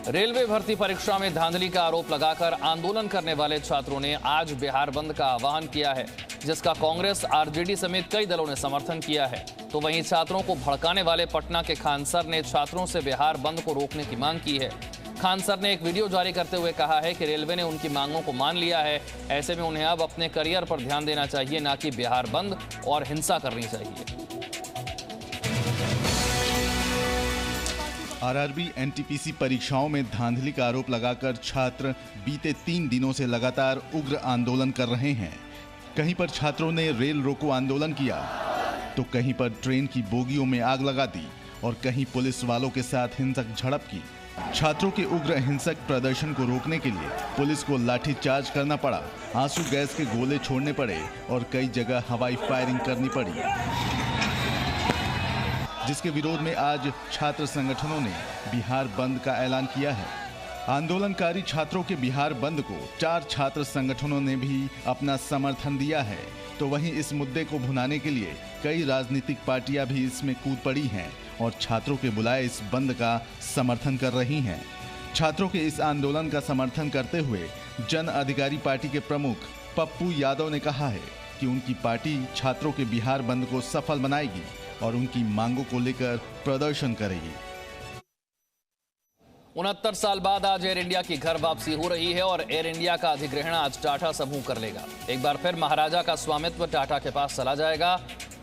Railway भर्ती परीक्षा में धांधली का आरोप लगाकर आंदोलन करने वाले छात्रों ने आज बिहार बंद का आह्वान किया है, जिसका कांग्रेस, आरजेडी समेत कई दलों ने समर्थन किया है। तो वहीं छात्रों को भड़काने वाले पटना के खान सर ने छात्रों से बिहार बंद को रोकने की मांग की है। खान सर ने एक वीडियो जारी करते हुए कहा है कि रेलवे ने उनकी मांगों को मान लिया है, ऐसे में उन्हें अब अपने करियर पर ध्यान देना चाहिए, ना कि बिहार बंद और हिंसा करनी चाहिए। आरआरबी एनटीपीसी परीक्षाओं में धांधली का आरोप लगाकर छात्र बीते 3 दिनों से लगातार उग्र आंदोलन कर रहे हैं। कहीं पर छात्रों ने रेल रोको आंदोलन किया, तो कहीं पर ट्रेन की बोगियों में आग लगा दी और कहीं पुलिस वालों के साथ हिंसक झड़प की। छात्रों के उग्र हिंसक प्रदर्शन को रोकने के लिए पुलिस को लाठीचार्ज करना पड़ा, आंसू गैस के गोले छोड़ने पड़े और कई जगह हवाई फायरिंग करनी पड़ी, जिसके विरोध में आज छात्र संगठनों ने बिहार बंद का ऐलान किया है। आंदोलनकारी छात्रों के बिहार बंद को 4 छात्र संगठनों ने भी अपना समर्थन दिया है। तो वहीं इस मुद्दे को भुनाने के लिए कई राजनीतिक पार्टियां भी इसमें कूद पड़ी हैं और छात्रों के बुलाए इस बंद का समर्थन कर रही हैं। छात्रों के इस आंदोलन का समर्थन करते हुए जन अधिकारी पार्टी के प्रमुख पप्पू यादव ने कहा है कि उनकी पार्टी छात्रों के बिहार बंद को सफल बनाएगी और उनकी मांगों को लेकर प्रदर्शन करेगी। 69 साल बाद आज एयर इंडिया की घर वापसी हो रही है और एयर इंडिया का अधिग्रहण आज टाटा समूह कर लेगा। एक बार फिर महाराजा का स्वामित्व टाटा के पास चला जाएगा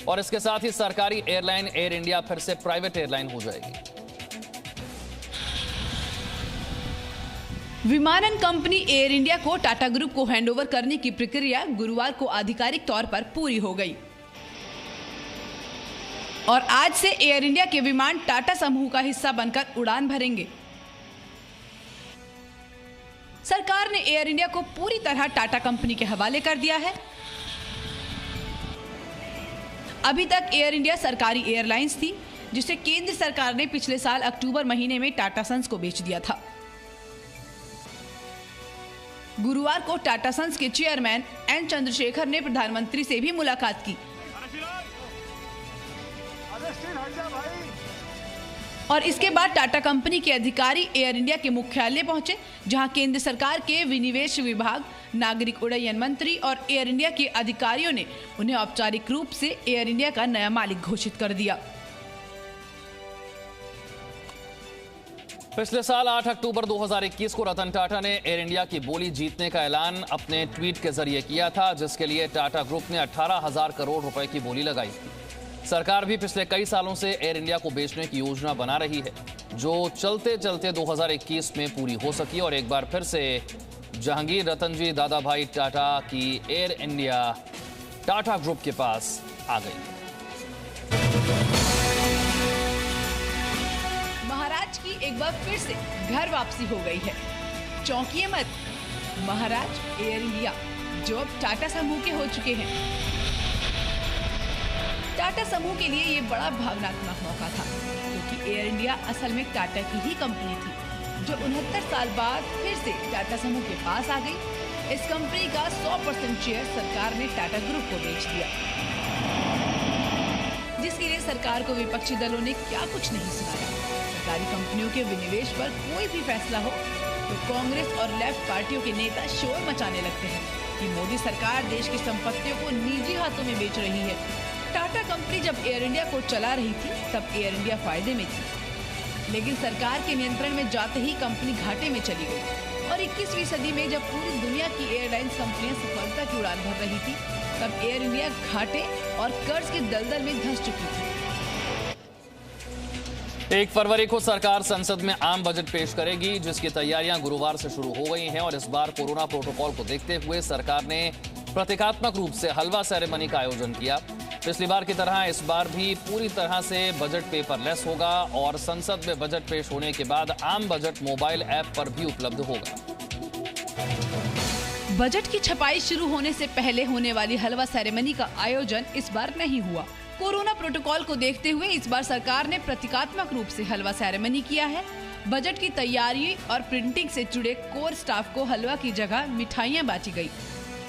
और इसके साथ ही सरकारी एयरलाइन एयर इंडिया फिर से प्राइवेट एयरलाइन हो जाएगी। विमानन कंपनी एयर इंडिया को टाटा ग्रुप को हैंडओवर करने की प्रक्रिया गुरुवार को आधिकारिक तौर पर पूरी हो गई और आज से एयर इंडिया के विमान टाटा समूह का हिस्सा बनकर उड़ान भरेंगे। सरकार ने एयर इंडिया को पूरी तरह टाटा कंपनी के हवाले कर दिया है। अभी तक एयर इंडिया सरकारी एयरलाइंस थी, जिसे केंद्र सरकार ने पिछले साल अक्टूबर महीने में टाटा सन्स को बेच दिया था। गुरुवार को टाटा सन्स के चेयरमैन एन चंद्रशेखर ने प्रधानमंत्री से भी मुलाकात की और इसके बाद टाटा कंपनी के अधिकारी एयर इंडिया के मुख्यालय पहुंचे, जहां केंद्र सरकार के विनिवेश विभाग, नागरिक उड्डयन मंत्री और एयर इंडिया के अधिकारियों ने उन्हें औपचारिक रूप से एयर इंडिया का नया मालिक घोषित कर दिया। पिछले साल 8 अक्टूबर 2021 को रतन टाटा ने एयर इंडिया की बोली जीतने का ऐलान अपने ट्वीट के जरिए किया था, जिसके लिए टाटा ग्रुप ने 18,000 करोड़ रुपए की बोली लगाई थी। सरकार भी पिछले कई सालों से एयर इंडिया को बेचने की योजना बना रही है, जो चलते चलते 2021 में पूरी हो सकी और एक बार फिर से जहांगीर रतन जी दादा भाई टाटा की एयर इंडिया टाटा ग्रुप के पास आ गई। महाराज की एक बार फिर से घर वापसी हो गई है। चौंकिए मत, महाराज एयर इंडिया जो अब टाटा समूह के हो चुके हैं। टाटा समूह के लिए ये बड़ा भावनात्मक मौका था, क्योंकि एयर इंडिया असल में टाटा की ही कंपनी थी, जो 69 साल बाद फिर से टाटा समूह के पास आ गई। इस कंपनी का 100% शेयर सरकार ने टाटा ग्रुप को बेच दिया, जिसके लिए सरकार को विपक्षी दलों ने क्या कुछ नहीं सुनाया। सरकारी कंपनियों के विनिवेश पर कोई भी फैसला हो तो कांग्रेस और लेफ्ट पार्टियों के नेता शोर मचाने लगते हैं कि मोदी सरकार देश की संपत्तियों को निजी हाथों में बेच रही है। टाटा कंपनी जब एयर इंडिया को चला रही थी तब एयर इंडिया फायदे में थी, लेकिन सरकार के नियंत्रण में जाते ही कंपनी घाटे में चली गई और 21वीं सदी में जब पूरी दुनिया की एयरलाइंस कंपनियां सफलता की उड़ान भर रही थी, तब एयर इंडिया घाटे और कर्ज के दलदल में धंस चुकी थी। 1 फरवरी को सरकार संसद में आम बजट पेश करेगी, जिसकी तैयारियां गुरुवार से शुरू हो गई हैं और इस बार कोरोना प्रोटोकॉल को देखते हुए सरकार ने प्रतीकात्मक रूप से हलवा सेरेमनी का आयोजन किया। पिछली बार की तरह इस बार भी पूरी तरह से बजट पेपरलेस होगा और संसद में बजट पेश होने के बाद आम बजट मोबाइल ऐप पर भी उपलब्ध होगा। बजट की छपाई शुरू होने से पहले होने वाली हलवा सेरेमनी का आयोजन इस बार नहीं हुआ। कोरोना प्रोटोकॉल को देखते हुए इस बार सरकार ने प्रतीकात्मक रूप से हलवा सेरेमनी किया है। बजट की तैयारी और प्रिंटिंग से जुड़े कोर स्टाफ को हलवा की जगह मिठाइयां बांटी गई।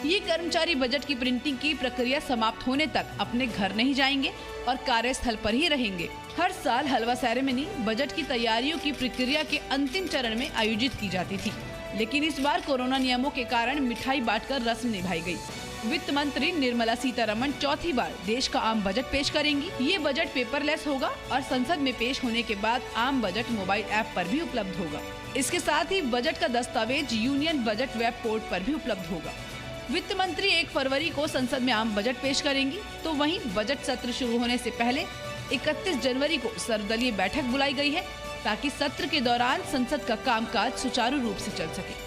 ये कर्मचारी बजट की प्रिंटिंग की प्रक्रिया समाप्त होने तक अपने घर नहीं जाएंगे और कार्यस्थल पर ही रहेंगे। हर साल हलवा सेरेमनी बजट की तैयारियों की प्रक्रिया के अंतिम चरण में आयोजित की जाती थी, लेकिन इस बार कोरोना नियमों के कारण मिठाई बांटकर रस्म निभाई गई। वित्त मंत्री निर्मला सीतारमण चौथी बार देश का आम बजट पेश करेंगी। ये बजट पेपरलेस होगा और संसद में पेश होने के बाद आम बजट मोबाइल ऐप पर भी उपलब्ध होगा। इसके साथ ही बजट का दस्तावेज यूनियन बजट वेब पोर्ट पर भी उपलब्ध होगा। वित्त मंत्री 1 फरवरी को संसद में आम बजट पेश करेंगी, तो वहीं बजट सत्र शुरू होने से पहले 31 जनवरी को सर्वदलीय बैठक बुलाई गई है, ताकि सत्र के दौरान संसद का कामकाज सुचारू रूप से चल सके।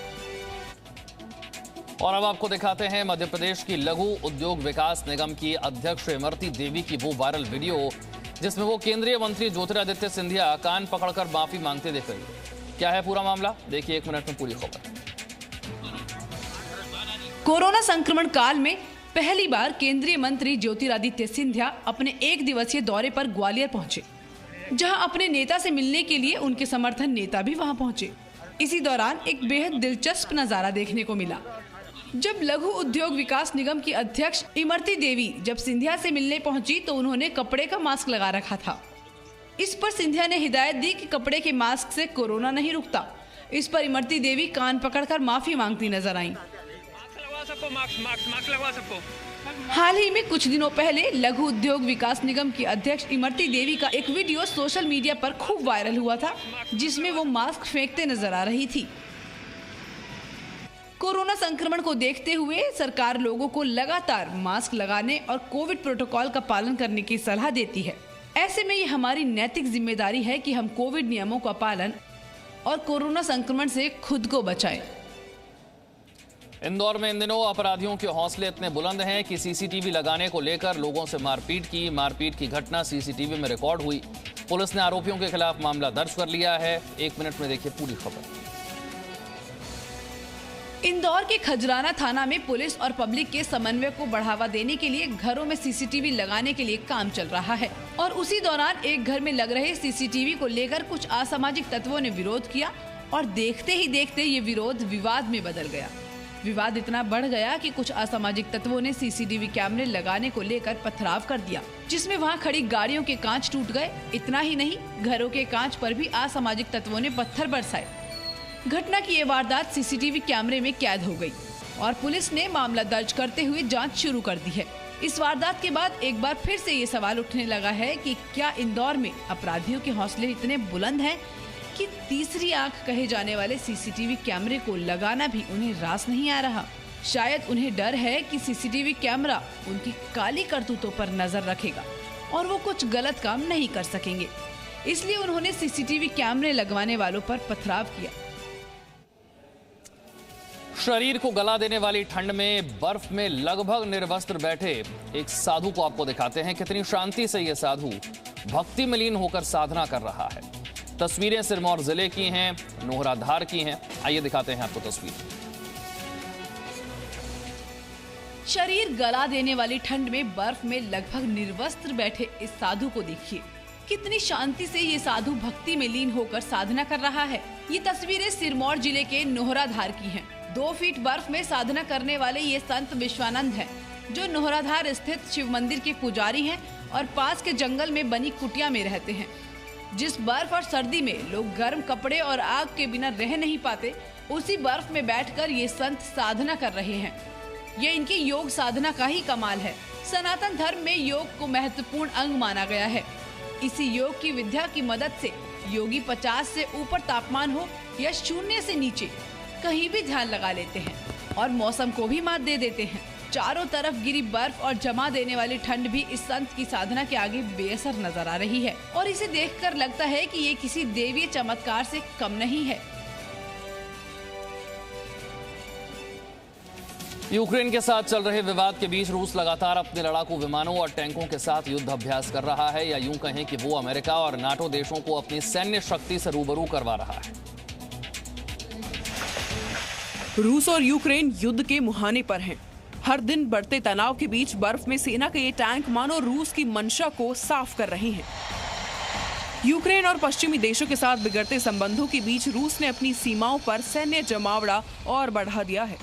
और अब आपको दिखाते हैं मध्य प्रदेश की लघु उद्योग विकास निगम की अध्यक्ष इमरती देवी की वो वायरल वीडियो, जिसमें वो केंद्रीय मंत्री ज्योतिरादित्य सिंधिया कान पकड़कर माफी मांगते दिख रही है। क्या है पूरा मामला, देखिए 1 मिनट में पूरी खबर। कोरोना संक्रमण काल में पहली बार केंद्रीय मंत्री ज्योतिरादित्य सिंधिया अपने 1 दिवसीय दौरे पर ग्वालियर पहुंचे, जहां अपने नेता से मिलने के लिए उनके समर्थन नेता भी वहां पहुंचे। इसी दौरान एक बेहद दिलचस्प नजारा देखने को मिला, जब लघु उद्योग विकास निगम की अध्यक्ष इमरती देवी जब सिंधिया से मिलने पहुंची तो उन्होंने कपड़े का मास्क लगा रखा था। इस पर सिंधिया ने हिदायत दी कि कपड़े के मास्क से कोरोना नहीं रुकता। इस पर इमरती देवी कान पकड़कर माफी मांगती नजर आईं। मास्क लगवा सबको। हाल ही में कुछ दिनों पहले लघु उद्योग विकास निगम की अध्यक्ष इमरती देवी का एक वीडियो सोशल मीडिया पर खूब वायरल हुआ था, जिसमें वो मास्क फेंकते नजर आ रही थी। कोरोना संक्रमण को देखते हुए सरकार लोगों को लगातार मास्क लगाने और कोविड प्रोटोकॉल का पालन करने की सलाह देती है। ऐसे में ये हमारी नैतिक जिम्मेदारी है कि हम कोविड नियमों का पालन और कोरोना संक्रमण से खुद को बचाएं। इंदौर में इन दिनों अपराधियों के हौसले इतने बुलंद हैं कि सीसीटीवी लगाने को लेकर लोगों से मारपीट की घटना सीसीटीवी में रिकॉर्ड हुई। पुलिस ने आरोपियों के खिलाफ मामला दर्ज कर लिया है। 1 मिनट में देखिए पूरी खबर। इंदौर के खजराना थाना में पुलिस और पब्लिक के समन्वय को बढ़ावा देने के लिए घरों में सीसीटीवी लगाने के लिए काम चल रहा है, और उसी दौरान एक घर में लग रहे सीसीटीवी को लेकर कुछ असामाजिक तत्वों ने विरोध किया और देखते ही देखते ये विरोध विवाद में बदल गया। विवाद इतना बढ़ गया कि कुछ असामाजिक तत्वों ने सीसीटीवी कैमरे लगाने को लेकर पथराव कर दिया, जिसमें वहां खड़ी गाड़ियों के कांच टूट गए। इतना ही नहीं, घरों के कांच पर भी असामाजिक तत्वों ने पत्थर बरसाए। घटना की ये वारदात सीसीटीवी कैमरे में कैद हो गई और पुलिस ने मामला दर्ज करते हुए जांच शुरू कर दी है। इस वारदात के बाद एक बार फिर से ये सवाल उठने लगा है कि क्या इंदौर में अपराधियों के हौसले इतने बुलंद हैं कि तीसरी आंख कहे जाने वाले सीसीटीवी कैमरे को लगाना भी उन्हें रास नहीं आ रहा। शायद उन्हें डर है कि सीसीटीवी कैमरा उनकी काली करतूतों पर नजर रखेगा और वो कुछ गलत काम नहीं कर सकेंगे, इसलिए उन्होंने सीसीटीवी कैमरे लगवाने वालों पर पथराव किया। शरीर को गला देने वाली ठंड में बर्फ में लगभग निर्वस्त्र बैठे एक साधु को आपको दिखाते हैं। कितनी शांति से यह साधु भक्ति में लीन होकर साधना कर रहा है। तस्वीरें सिरमौर जिले की हैं, नोहराधार की हैं। आइए दिखाते हैं आपको तस्वीर। शरीर गला देने वाली ठंड में बर्फ में लगभग निर्वस्त्र बैठे इस साधु को देखिए। कितनी शांति से ये साधु भक्ति में लीन होकर साधना कर रहा है। ये तस्वीरें सिरमौर जिले के नोहराधार की हैं। 2 फीट बर्फ में साधना करने वाले ये संत विश्वानंद हैं, जो नोहराधार स्थित शिव मंदिर के पुजारी हैं और पास के जंगल में बनी कुटिया में रहते हैं। जिस बर्फ और सर्दी में लोग गर्म कपड़े और आग के बिना रह नहीं पाते, उसी बर्फ में बैठकर ये संत साधना कर रहे हैं। ये इनकी योग साधना का ही कमाल है। सनातन धर्म में योग को महत्वपूर्ण अंग माना गया है। इसी योग की विद्या की मदद से योगी 50 से ऊपर तापमान हो या 0 से नीचे कहीं भी ध्यान लगा लेते हैं और मौसम को भी मात दे देते हैं। चारों तरफ गिरी बर्फ और जमा देने वाली ठंड भी इस संत की साधना के आगे बेअसर नजर आ रही है और इसे देखकर लगता है कि ये किसी देवीय चमत्कार से कम नहीं है। यूक्रेन के साथ चल रहे विवाद के बीच रूस लगातार अपने लड़ाकू विमानों और टैंकों के साथ युद्ध अभ्यास कर रहा है, या यूं कहें कि वो अमेरिका और नाटो देशों को अपनी सैन्य शक्ति से रूबरू करवा रहा है। रूस और यूक्रेन युद्ध के मुहाने पर हैं। हर दिन बढ़ते तनाव के बीच बर्फ में सेना के ये टैंक मानो रूस की मंशा को साफ कर रहे हैं। यूक्रेन और पश्चिमी देशों के साथ बिगड़ते संबंधों के बीच रूस ने अपनी सीमाओं पर सैन्य जमावड़ा और बढ़ा दिया है।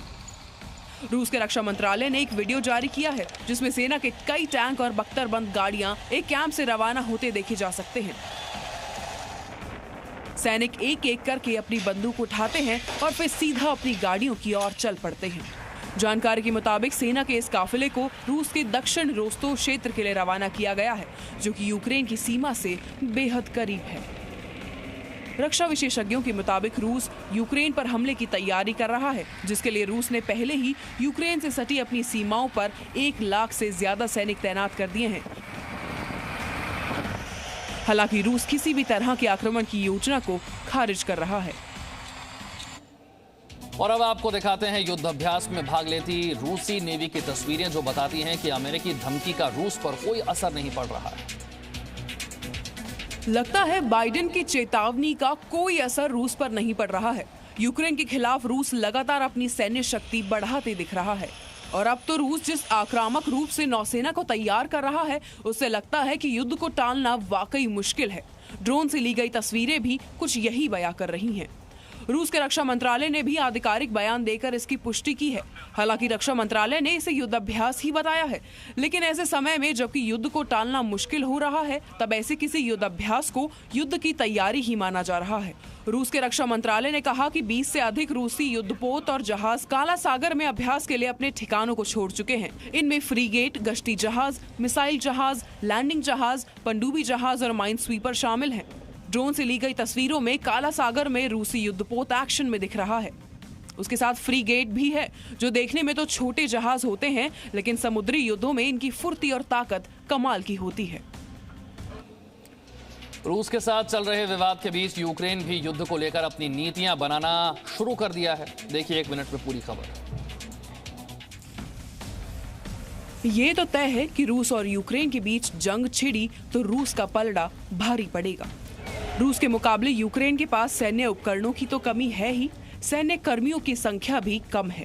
रूस के रक्षा मंत्रालय ने एक वीडियो जारी किया है जिसमें सेना के कई टैंक और बख्तरबंद गाड़ियां एक कैंप से रवाना होते देखे जा सकते हैं। सैनिक एक एक करके अपनी बंदूक उठाते हैं और फिर सीधा अपनी गाड़ियों की ओर चल पड़ते हैं। जानकारी के मुताबिक सेना के इस काफिले को रूस के दक्षिण रोस्तोव क्षेत्र के लिए रवाना किया गया है, जो कि यूक्रेन की सीमा से बेहद करीब है। रक्षा विशेषज्ञों के मुताबिक रूस यूक्रेन पर हमले की तैयारी कर रहा है, जिसके लिए रूस ने पहले ही यूक्रेन से सटी अपनी सीमाओं पर 1 लाख से ज्यादा सैनिक तैनात कर दिए हैं। हालांकि रूस किसी भी तरह के आक्रमण की योजना को खारिज कर रहा है। और अब आपको दिखाते हैं युद्ध अभ्यास में भाग लेती रूसी नेवी की तस्वीरें, जो बताती हैं कि अमेरिकी धमकी का रूस पर कोई असर नहीं पड़ रहा है। लगता है बाइडेन की चेतावनी का कोई असर रूस पर नहीं पड़ रहा है। यूक्रेन के खिलाफ रूस लगातार अपनी सैन्य शक्ति बढ़ाते दिख रहा है और अब तो रूस जिस आक्रामक रूप से नौसेना को तैयार कर रहा है, उससे लगता है कि युद्ध को टालना वाकई मुश्किल है। ड्रोन से ली गई तस्वीरें भी कुछ यही बयां कर रही हैं। रूस के रक्षा मंत्रालय ने भी आधिकारिक बयान देकर इसकी पुष्टि की है। हालांकि रक्षा मंत्रालय ने इसे युद्धाभ्यास ही बताया है, लेकिन ऐसे समय में जबकि युद्ध को टालना मुश्किल हो रहा है, तब ऐसे किसी युद्धाभ्यास को युद्ध की तैयारी ही माना जा रहा है। रूस के रक्षा मंत्रालय ने कहा कि 20 से अधिक रूसी युद्धपोत और जहाज काला सागर में अभ्यास के लिए अपने ठिकानों को छोड़ चुके हैं। इनमें फ्रीगेट, गश्ती जहाज, मिसाइल जहाज, लैंडिंग जहाज, पनडुब्बी जहाज और माइन स्वीपर शामिल हैं। ड्रोन से ली गई तस्वीरों में काला सागर में रूसी युद्धपोत एक्शन में दिख रहा है। उसके साथ फ्रीगेट भी है, जो देखने में तो छोटे जहाज होते हैं, लेकिन समुद्री युद्धों में इनकी फुर्ती और ताकत कमाल की होती है। रूस के साथ चल रहे विवाद के बीच यूक्रेन भी युद्ध को लेकर अपनी नीतियां बनाना शुरू कर दिया है। देखिए 1 मिनट में पूरी खबर। ये तो तय है कि रूस और यूक्रेन के बीच जंग छिड़ी तो रूस का पलड़ा भारी पड़ेगा। रूस के मुकाबले यूक्रेन के पास सैन्य उपकरणों की तो कमी है ही, सैन्य कर्मियों की संख्या भी कम है।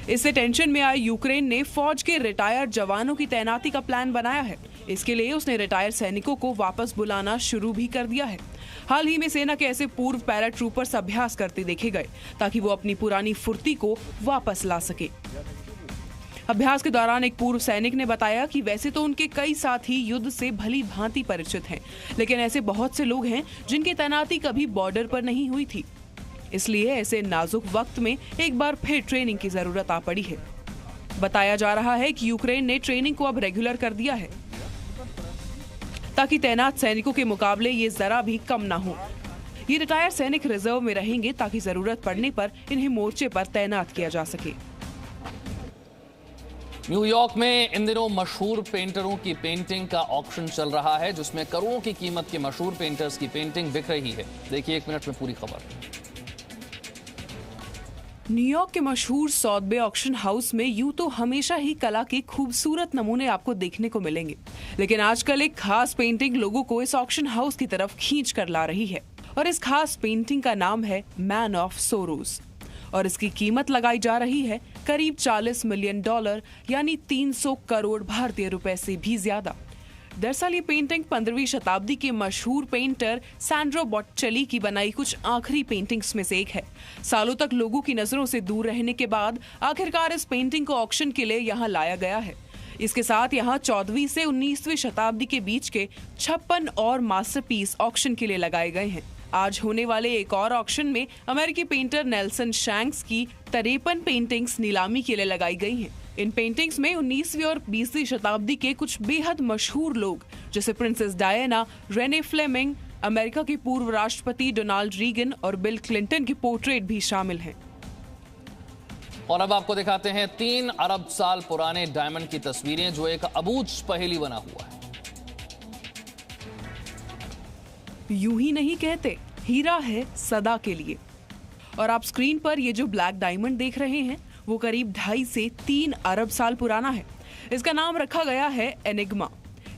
इससे टेंशन में आए यूक्रेन ने फौज के रिटायर्ड जवानों की तैनाती का प्लान बनाया है। इसके लिए उसने रिटायर्ड सैनिकों को वापस बुलाना शुरू भी कर दिया है। हाल ही में सेना के ऐसे पूर्व पैराट्रूपर्स अभ्यास करते देखे गए, ताकि वो अपनी पुरानी फुर्ती को वापस ला सके। अभ्यास के दौरान एक पूर्व सैनिक ने बताया कि वैसे तो उनके कई साथी युद्ध से भली भांति परिचित हैं, लेकिन ऐसे बहुत से लोग हैं जिनकी तैनाती कभी बॉर्डर पर नहीं हुई थी। इसलिए ऐसे नाजुक वक्त में एक बार फिर ट्रेनिंग की जरूरत आ पड़ी है। बताया जा रहा है कि यूक्रेन ने ट्रेनिंग को अब रेगुलर कर दिया है, ताकि तैनात सैनिकों के मुकाबले ये जरा भी कम ना हो। ये रिटायर्ड सैनिक रिजर्व में रहेंगे, ताकि जरूरत पड़ने पर इन्हें मोर्चे पर तैनात किया जा सके। न्यूयॉर्क में इन दिनों मशहूर पेंटरों की पेंटिंग का ऑक्शन चल रहा है, जिसमें करोड़ों की कीमत के मशहूर पेंटर्स की पेंटिंग बिक रही है। देखिए 1 मिनट में पूरी खबर। न्यूयॉर्क के मशहूर सॉथबे ऑक्शन हाउस में यूं तो हमेशा ही कला के खूबसूरत नमूने आपको देखने को मिलेंगे, लेकिन आजकल एक खास पेंटिंग लोगों को इस ऑक्शन हाउस की तरफ खींच कर ला रही है। और इस खास पेंटिंग का नाम है मैन ऑफ सोरोज और इसकी कीमत लगाई जा रही है करीब $40 मिलियन, यानी 300 करोड़ भारतीय रुपए से भी ज्यादा। दरअसल ये पेंटिंग 15वीं शताब्दी के मशहूर पेंटर सैंड्रो बॉटिचेली की बनाई कुछ आखिरी पेंटिंग्स में से एक है। सालों तक लोगों की नजरों से दूर रहने के बाद आखिरकार इस पेंटिंग को ऑक्शन के लिए यहाँ लाया गया है। इसके साथ यहाँ 14वीं से 19वीं शताब्दी के बीच के 56 और मास्टरपीस ऑक्शन के लिए लगाए गए हैं। आज होने वाले एक और ऑक्शन में अमेरिकी पेंटर नेल्सन शैंक्स की 53 पेंटिंग्स नीलामी के लिए लगाई गई हैं। इन पेंटिंग्स में 19वीं और 20वीं शताब्दी के कुछ बेहद मशहूर लोग जैसे princess Diana, Renee Fleming, America के पूर्व राष्ट्रपति डोनाल्ड रीगन और बिल क्लिंटन की पोर्ट्रेट भी शामिल हैं। और अब आपको दिखाते हैं 3 अरब साल पुराने डायमंड की तस्वीरें, जो एक अबूझ पहेली बना हुआ है। यूं ही नहीं कहते, हीरा है सदा के लिए। और आप स्क्रीन पर ये जो ब्लैक डायमंड देख रहे हैं, वो करीब 2.5 से 3 अरब साल पुराना है। इसका नाम रखा गया है एनिग्मा।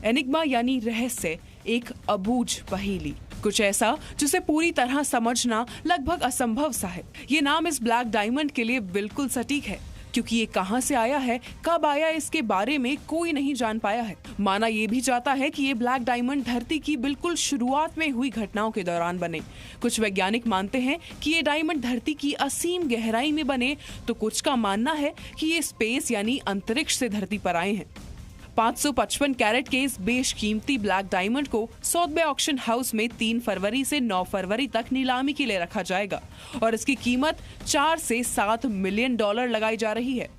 एनिग्मा यानी रहस्य, एक अबूझ पहेली, कुछ ऐसा जिसे पूरी तरह समझना लगभग असंभव सा है। ये नाम इस ब्लैक डायमंड के लिए बिल्कुल सटीक है। क्योंकि ये कहां से आया है, कब आया, इसके बारे में कोई नहीं जान पाया है। माना ये भी जाता है कि ये ब्लैक डायमंड धरती की बिल्कुल शुरुआत में हुई घटनाओं के दौरान बने। कुछ वैज्ञानिक मानते हैं कि ये डायमंड धरती की असीम गहराई में बने, तो कुछ का मानना है कि ये स्पेस यानी अंतरिक्ष से धरती पर आए हैं। 555 कैरेट के इस बेशकीमती ब्लैक डायमंड को सौदबे ऑक्शन हाउस में 3 फरवरी से 9 फरवरी तक नीलामी के लिए रखा जाएगा और इसकी कीमत 4 से 7 मिलियन डॉलर लगाई जा रही है।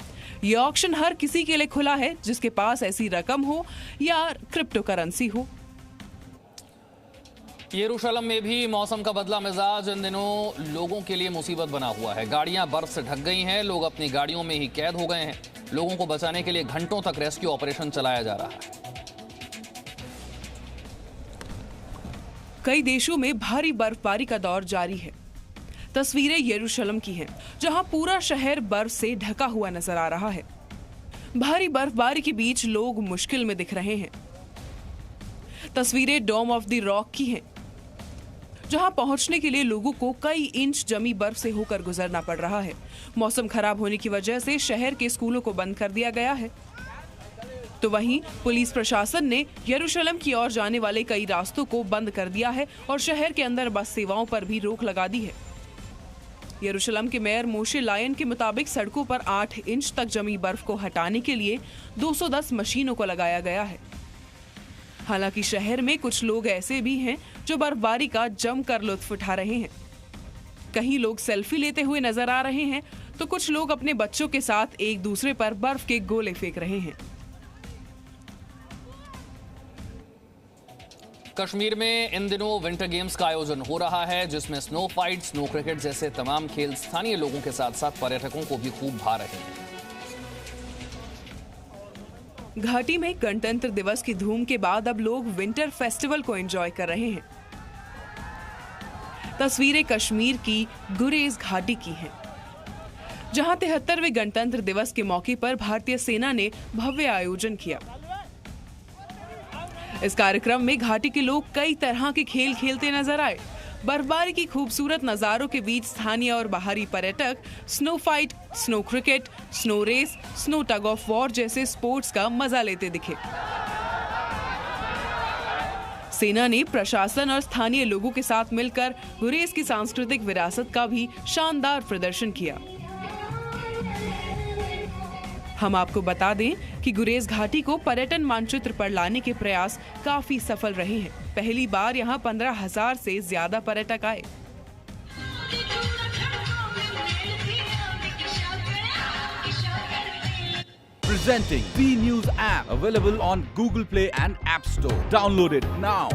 यह ऑक्शन हर किसी के लिए खुला है जिसके पास ऐसी रकम हो या क्रिप्टो करेंसी हो। यरूशलेम में भी मौसम का बदला मिजाज इन दिनों लोगों के लिए मुसीबत बना हुआ है। गाड़ियां बर्फ से ढक गई हैं, लोग अपनी गाड़ियों में ही कैद हो गए हैं। लोगों को बचाने के लिए घंटों तक रेस्क्यू ऑपरेशन चलाया जा रहा है। कई देशों में भारी बर्फबारी का दौर जारी है। तस्वीरें यरूशलेम की हैं, जहां पूरा शहर बर्फ से ढका हुआ नजर आ रहा है। भारी बर्फबारी के बीच लोग मुश्किल में दिख रहे हैं। तस्वीरें डोम ऑफ द रॉक की हैं, जहां पहुंचने के लिए लोगों को कई इंच जमी बर्फ से होकर गुजरना पड़ रहा है। मौसम खराब होने की वजह से शहर के स्कूलों को बंद कर दिया गया है। तो वहीं पुलिस प्रशासन ने यरूशलेम की ओर जाने वाले कई रास्तों को बंद कर दिया है और शहर के अंदर बस सेवाओं पर भी रोक लगा दी है। यरूशलेम के मेयर मोशे लायन के मुताबिक सड़कों पर 8 इंच तक जमी बर्फ को हटाने के लिए 210 मशीनों को लगाया गया है। हालांकि शहर में कुछ लोग ऐसे भी हैं जो बर्फबारी का जमकर लुत्फ उठा रहे हैं। कहीं लोग सेल्फी लेते हुए नजर आ रहे हैं, तो कुछ लोग अपने बच्चों के साथ एक दूसरे पर बर्फ के गोले फेंक रहे हैं। कश्मीर में इन दिनों विंटर गेम्स का आयोजन हो रहा है, जिसमें स्नो फाइट, स्नो क्रिकेट जैसे तमाम खेल स्थानीय लोगों के साथ साथ पर्यटकों को भी खूब भा रहे हैं। घाटी में गणतंत्र दिवस की धूम के बाद अब लोग विंटर फेस्टिवल को एंजॉय कर रहे हैं। तस्वीरें कश्मीर की गुरेज घाटी की हैं, जहां 73वें गणतंत्र दिवस के मौके पर भारतीय सेना ने भव्य आयोजन किया। इस कार्यक्रम में घाटी के लोग कई तरह के खेल खेलते नजर आए। बर्फबारी की खूबसूरत नजारों के बीच स्थानीय और बाहरी पर्यटक snow fight, snow cricket, snow race, snow tug of war जैसे स्पोर्ट्स का मजा लेते दिखे। सेना ने प्रशासन और स्थानीय लोगों के साथ मिलकर गुरेज की सांस्कृतिक विरासत का भी शानदार प्रदर्शन किया। हम आपको बता दें कि गुरेज घाटी को पर्यटन मानचित्र पर लाने के प्रयास काफी सफल रहे हैं। पहली बार यहां 15,000 से ज्यादा पर्यटक आए। Presenting B News app, available on Google Play and App Store. Download it now.